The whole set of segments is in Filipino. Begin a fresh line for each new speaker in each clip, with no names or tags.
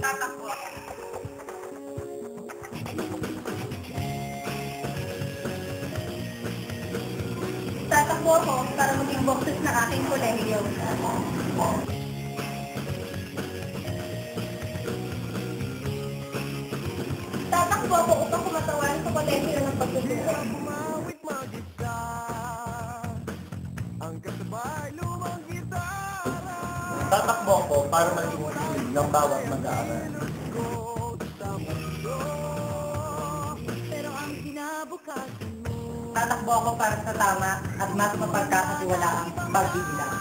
Tatakbo. Tatakbo ako para maging boses ng aking kolehiyo. Tatakbo ako upang kumatawan sa kolehiyo ng pagtuturo.
Tatakbo ako para maging team ng bawat mag-aaral.
Tatakbo ako para sa tama at mas mapagkakatiwalaang pag-iilang.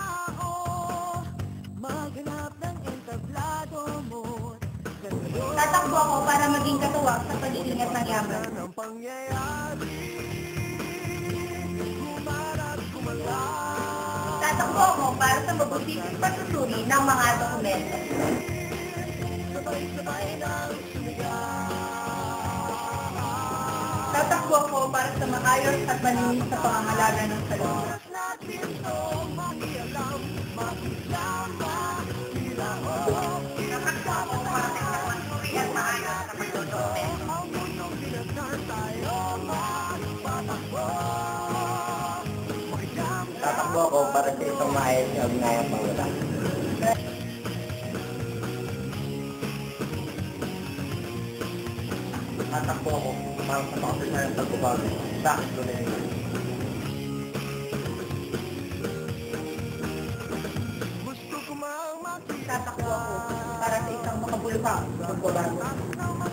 Tatakbo ako para maging katuwang sa pag-iingat ng yaman. Tatakbo ako para sa mabuting pagsusuri ng mga dokumento. Tatakbo ako para sa maayos at malinis sa pangangalaga ng salon. Tatakbo ako para sa magsuri at maayos sa pagdodokumento.
Tatakbo ako para sa isang maayos na ugnayang pangulang. Tatakbo ako para sa makapagayang pagbabago sa aking kolehiyo.
Tatakbo ako para sa isang makabuluhang pagbabago.